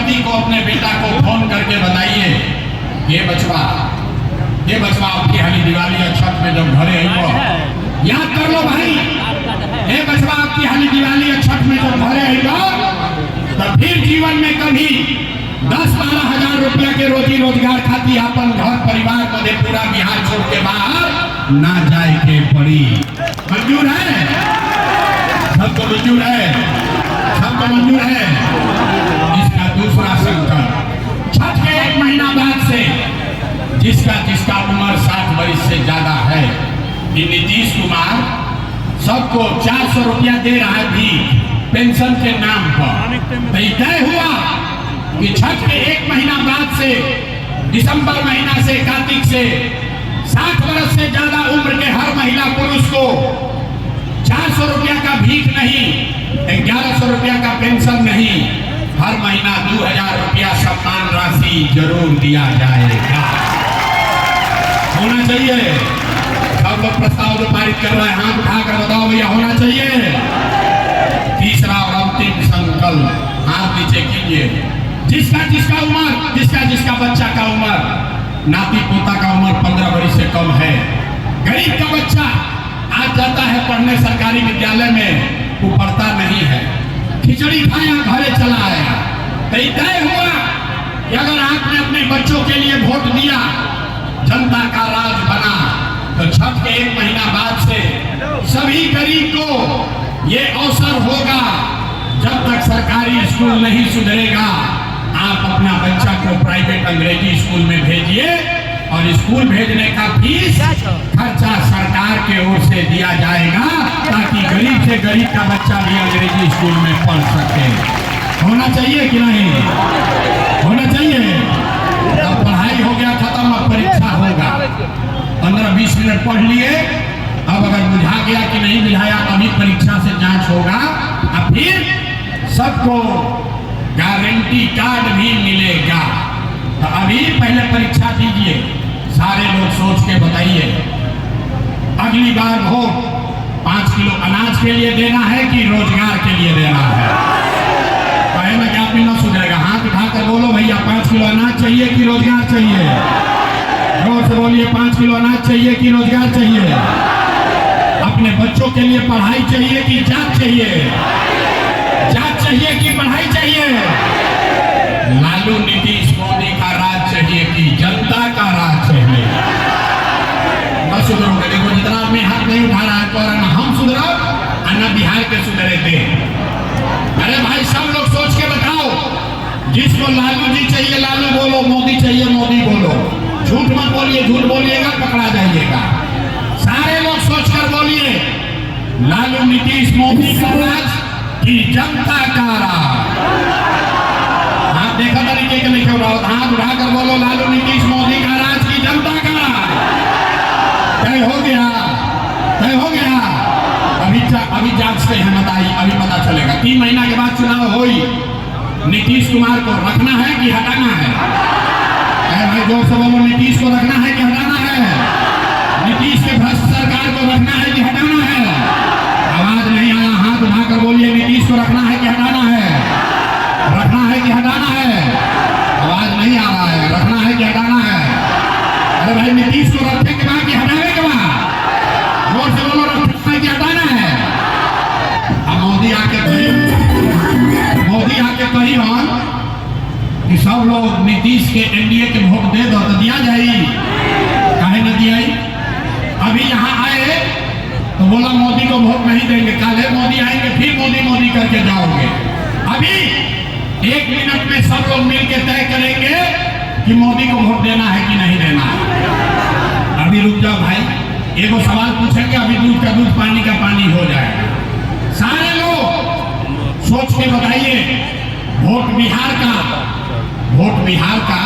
पति को, अपने बेटा को फोन करके बताइए, ये बचवा आपकी हाली दिवाली और छठ में जब घरे आई हो, याद कर लो भाई, ये बचवा आपकी हाली दिवाली और छठ में जब घरे आई हो, तो फिर जीवन में कभी 10-12 हजार रुपया के रोजी रोजगार खाती अपन घर परिवार मधेपुरा बिहार छोड़ के बाहर ना जाए के पड़ी। मंजूर है? सबको मंजूर है? सबको मंजूर है? इसका दूसरा संकल्प, छठ के 1 महीना बाद से जिसका उम्र 60 वर्ष से ज्यादा है, कि नीतीश कुमार सबको 400 रुपया दे रहा है भी पेंशन के नाम पर। तय हुआ कि छठ के 1 महीना बाद से, दिसंबर महीना से, कार्तिक से 60 वर्ष से ज्यादा उम्र के हर महिला पुरुष को 400 रुपया का भीख नहीं, 1100 रुपया का पेंशन नहीं, हर महीना 2000 रुपया सम्मान राशि जरूर दिया जाएगा। होना चाहिए? सब लोग प्रस्ताव जो पारित कर रहे हैं, हाथ उठाकर बताओ भैया, होना चाहिए? तीसरा और अंतिम संकल्प, हाथ नीचे कीजिए। जिसका उम्र, जिसका बच्चा का उम्र, नाती पोता का उम्र 15 वर्ष से कम है, गरीब का बच्चा आज जाता है पढ़ने सरकारी विद्यालय में, वो पढ़ता नहीं है, खिचड़ी खाया घरे चला आया। तय हुआ कि अगर आपने अपने बच्चों के लिए वोट दिया, जनता का राज बना, तो छठ के 1 महीना बाद से सभी गरीब को ये अवसर होगा, जब तक सरकारी स्कूल नहीं सुधरेगा, आप अपना बच्चा को प्राइवेट अंग्रेजी स्कूल में भेजिए, और स्कूल भेजने का फीस खर्चा सरकार के ओर से दिया जाएगा, ताकि गरीब से गरीब का बच्चा भी अंग्रेजी स्कूल में पढ़ सके। होना चाहिए कि नहीं? होना चाहिए। अब पढ़ाई हो गया खत्म, अब परीक्षा होगा। 15-20 मिनट पढ़ लिए, अब अगर बुझा गया कि नहीं बुझाया, अभी परीक्षा से जांच होगा, अब फिर सबको गारंटी कार्ड भी मिलेगा। तो अभी पहले परीक्षा दीजिए, सारे लोग सोच के बताइए, अगली बार वोट 5 किलो अनाज के लिए देना है कि रोजगार के लिए देना है? पहले क्या भी ना सुधरेगा? हाथ उठाकर बोलो भैया, 5 किलो अनाज चाहिए कि रोजगार चाहिए? जोर से बोलिए, 5 किलो अनाज चाहिए कि रोजगार चाहिए? अपने बच्चों के लिए पढ़ाई चाहिए कि जांच चाहिए? जांच चाहिए कि पढ़ाई चाहिए? लालू नीतीश मोदी का राज चाहिए कि जनता का राज चाहिए? बस सुधरोगे। देखो, जितना आदमी हाथ नहीं उठा रहा है, तो हम सुधरो और न बिहार के सुधरे थे। अरे भाई, सब लोग सोच के बताओ, जिसको लालू जी चाहिए लालू बोलो, मोदी चाहिए मोदी बोलो। झूठ मत बोलिए, झूठ बोलिएगा पकड़ा जाइएगा। सारे लोग सोचकर बोलिए, लालू नीतीश मोदी का राज कि जनता का राज? हाथ देखा तरीके के लिखे उठाओ, हाथ उठाकर बोलो, लालू नीतीश मोदी का राज की जनता का राज? तय हो गया? तय हो गया? अभी जांचते हैं, बताइए, अभी पता चलेगा। 3 महीना के बाद चुनाव होई, नीतीश कुमार को रखना है कि हटाना है? भाई जोर से बोलो, नीतीश को रखना है कि हटाना है? नीतीश के भ्रष्ट सरकार को रखना है कि हटाना है? आवाज नहीं आया, हाथ उठाकर बोलिए, नीतीश को रखना है कि हटाना है? रखना है कि हटाना है? आवाज नहीं आ रहा है, रखना है कि हटाना है? अरे भाई, नीतीश को रखने के बाद कि हटाने के बाद? जोर से बोलो, रखना है कि हटाना है? अब मोदी आके कही हम कि सब लोग नीतीश के एनडीए के वोट दे दो, तो दिया जाए? काहे न दिया? अभी यहाँ आए तो बोला मोदी को वोट नहीं देंगे, कल मोदी आएंगे फिर मोदी करके जाओगे। अभी 1 मिनट में सब लोग मिलकर तय करेंगे कि मोदी को वोट देना है कि नहीं देना है। अभी रुक जाओ भाई, एगो सवाल पूछेंगे, अभी दूध का दूध पानी का पानी हो जाएगा। सारे लोग सोच के बताइए, वोट बिहार का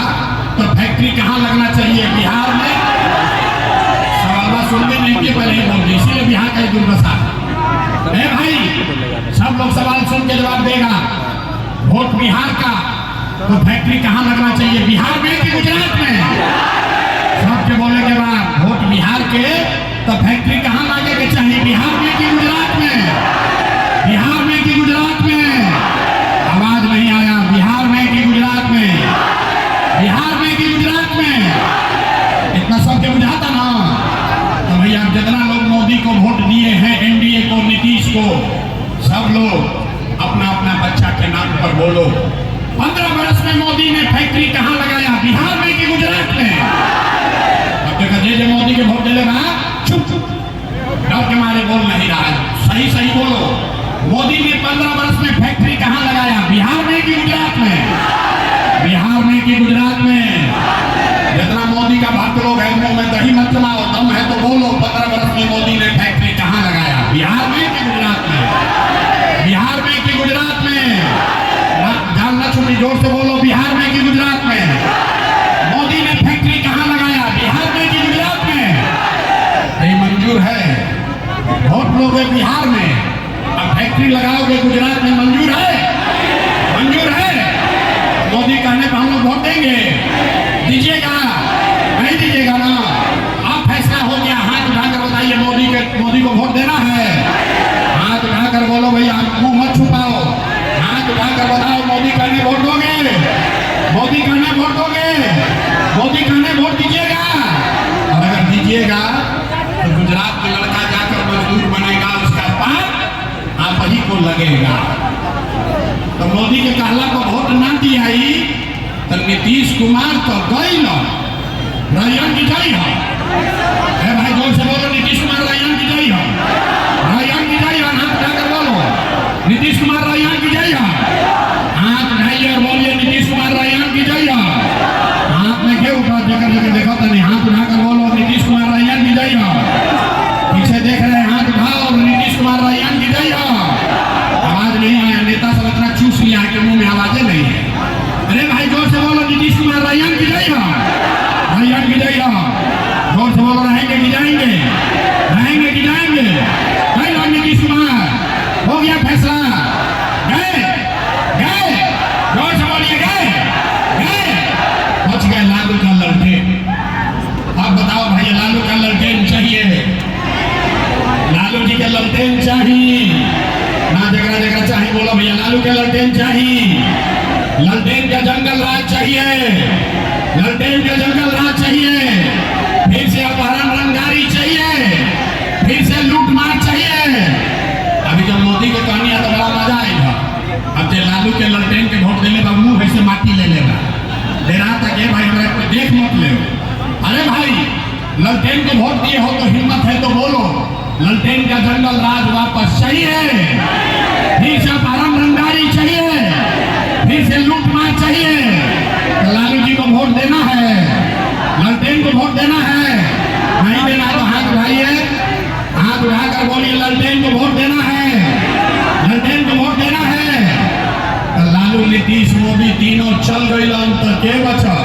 तो फैक्ट्री कहाँ लगना चाहिए? बिहार में? सवाल सुनते नहीं के पहले ही बोल दी, इसीलिए बिहार का दुर्दशा है भाई। सब लोग सवाल सुन के जवाब देगा। वोट बिहार का तो फैक्ट्री कहाँ लगना चाहिए? बिहार में कि गुजरात में? सबके बोलने के बाद वोट बिहार के तो फैक्ट्री कहाँ लगे के चाहिए? बिहार में कि गुजरात में? बिहार में कि गुजरात में? आवाज नहीं आया। बिहार में कि गुजरात पर बोलो। 15 वर्ष में मोदी ने फैक्ट्री कहां लगाया? बिहार में कि गुजरात में? अब देखा जे मोदी के वोट दिले ना, चुप डर के मारे बोल नहीं रहा है। सही सही बोलो, मोदी ने 15 वर्ष में फैक्ट्री कहां लगाया? बिहार में कि गुजरात में? बिहार में कि गुजरात में? जितना मोदी का भक्त लोग है मुंह में दही मत जमाओ, दम है तो बोलो 15 वर्ष में मोदी ने फैक्ट्री कहां लगाया? बिहार में कि गुजरात में? बिहार में कि गुजरात में? जानना छुट्टी, जोर से बोलो, बिहार में कि गुजरात में? मोदी ने फैक्ट्री कहां लगाया? बिहार में कि गुजरात में? ये मंजूर है, वोट लोगे बिहार में, अब फैक्ट्री लगाओगे गुजरात में, मंजूर है? मंजूर है? मोदी कहने पर हम लोग वोट देंगे? दीजिएगा? नहीं दीजिएगा ना? अब फैसला हो गया, हाथ उठाकर बताइए मोदी को वोट देना है? हाथ उठाकर बोलो भैया, मुंह मत छुपाओ, हाथ उठाकर बताओ मोदी कहने वोट दोगे? मोदी कहने वोट दोगे? मोदी कहने वोट दीजिएगा? और अगर दीजिएगा तो गुजरात का लड़का जाकर मजदूर बनेगा, उसका पाप आप ही को लगेगा। तो मोदी के कहला को वोट ना दिया तो नीतीश कुमार तो गई न रैयन की जाई है। भाई जोर से बोलो, नीतीश कुमार रैयन की जाई है, रैयन की जाई है, हाथ उठाकर बोलो नीतीश कुमार रैयन की जाई है। हाथ उठाइए और बोलिए नीतीश कुमार रैयन की जाई है। हाथ में क्यों उठा जगह देखो तो नहीं, हाथ उठाकर बोलो नीतीश कुमार रैयन की जाई है। पीछे देख रहे हैं, हाथ उठाओ, नीतीश कुमार रैयन की जाई है। आवाज नहीं आया, नेता सब इतना चूस लिया कि मुंह में आवाजें नहीं है। अरे भाई जोर से बोलो नीतीश कुमार रैयन की जाई है, रैयन की जाई है। जोर से बोलो, रहेंगे कि जाएंगे? रहेंगे कि जाएंगे? भाई नीतीश कुमार, हो गया फैसला, गए गए, जोर से बोलिए, गए गए, बच गए लालू का ललटेन। अब बताओ भैया, लालू का ललटेन चाहिए? लालू जी का ललटेन चाहिए ना? जगह जगह चाहिए, बोलो भैया लालू के ललटेन चाहिए। ललटेन का जंगल राज चाहिए, ललटेन का जंगल राज चाहिए। फिर से अपहरण रंगदारी चाहिए, फिर से लूटमार चाहिए। अभी जब मोदी के कहानी है तो बड़ा मजा आएगा। अब जो लालू के ललटेन के वोट देने का मुंह ऐसे माटी ले लेगा, दे रहा था कि भाई हमारे देख मत ले। अरे भाई ललटेन को वोट दिए हो तो हिम्मत है तो बोलो, ललटेन का जंगल राज वापस चाहिए, फिर से अपहरण रंगदारी चाहिए, फिर से लूटमार चाहिए। तो लालू जी को वोट देना है, ललटेन को वोट देना है? नहीं देना तो हाथ उठाइए, हाथ उठाकर बोलिए ललटेन को वोट देना है, ललटेन को वोट देना है। तो लालू नीतीश मोदी तीनों चल गई तो के बचल?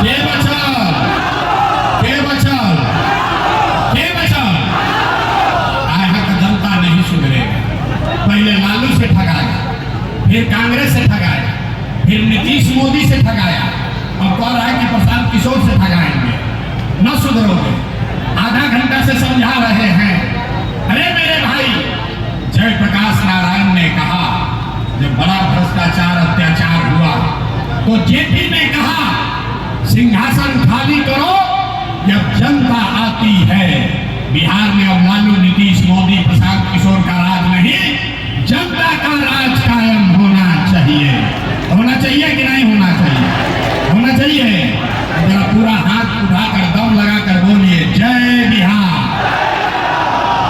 के बचल? के बचल? के बचल? यहाँ का जनता नहीं सुधरेगा। पहले लालू से ठगाया, फिर कांग्रेस से ठगाया, फिर नीतीश मोदी से ठगाया, अब कह रहा है कि प्रशांत किशोर से ठगाएंगे। न सुधरोगे, आधा घंटा से समझा रहे हैं। अरे मेरे भाई, जयप्रकाश नारायण ने कहा जब बड़ा भ्रष्टाचार अत्याचार हुआ तो जेपी ने कहा सिंहासन खाली करो, जब जनता आती है। बिहार में अब लालू नीतीश मोदी प्रशांत किशोर का राज नहीं, जनता का राज कायम होना चाहिए। होना चाहिए कि नहीं होना चाहिए? होना चाहिए। जरा पूरा हाथ उठाकर दम लगाकर बोलिए जय बिहार।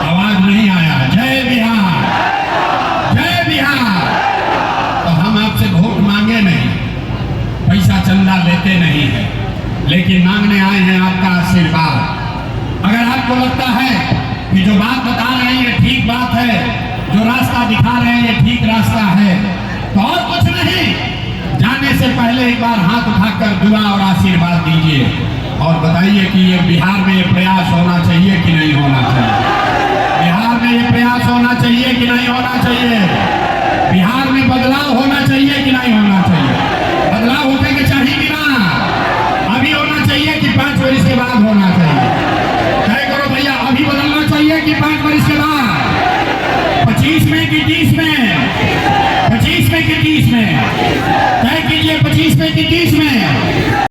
आवाज नहीं आया, जय बिहार, जय बिहार। तो हम आपसे वोट मांगे नहीं, पैसा चंदा लेते नहीं है, लेकिन मांगने आए हैं आपका आशीर्वाद। अगर आपको लगता है कि जो बात बता रहे हैं ये ठीक बात है, जो रास्ता दिखा रहे हैं ये ठीक रास्ता है, तो और कुछ नहीं, जाने से पहले एक बार हाथ उठाकर दुआ और आशीर्वाद दीजिए और बताइए कि ये बिहार में ये प्रयास होना चाहिए कि नहीं होना चाहिए? बिहार में ये प्रयास होना चाहिए कि नहीं होना चाहिए? बिहार में बदलाव होना चाहिए कि नहीं होना चाहिए? बदलाव होने के चाहिए कि ना? अभी होना चाहिए कि 5 वर्ष के बाद होना चाहिए? तय करो भैया, अभी बदलना चाहिए कि 5 वर्ष के बाद? 25 में कि 30 में? 25 में कि 30 में? तय कीजिए, 25 में कि 30 में?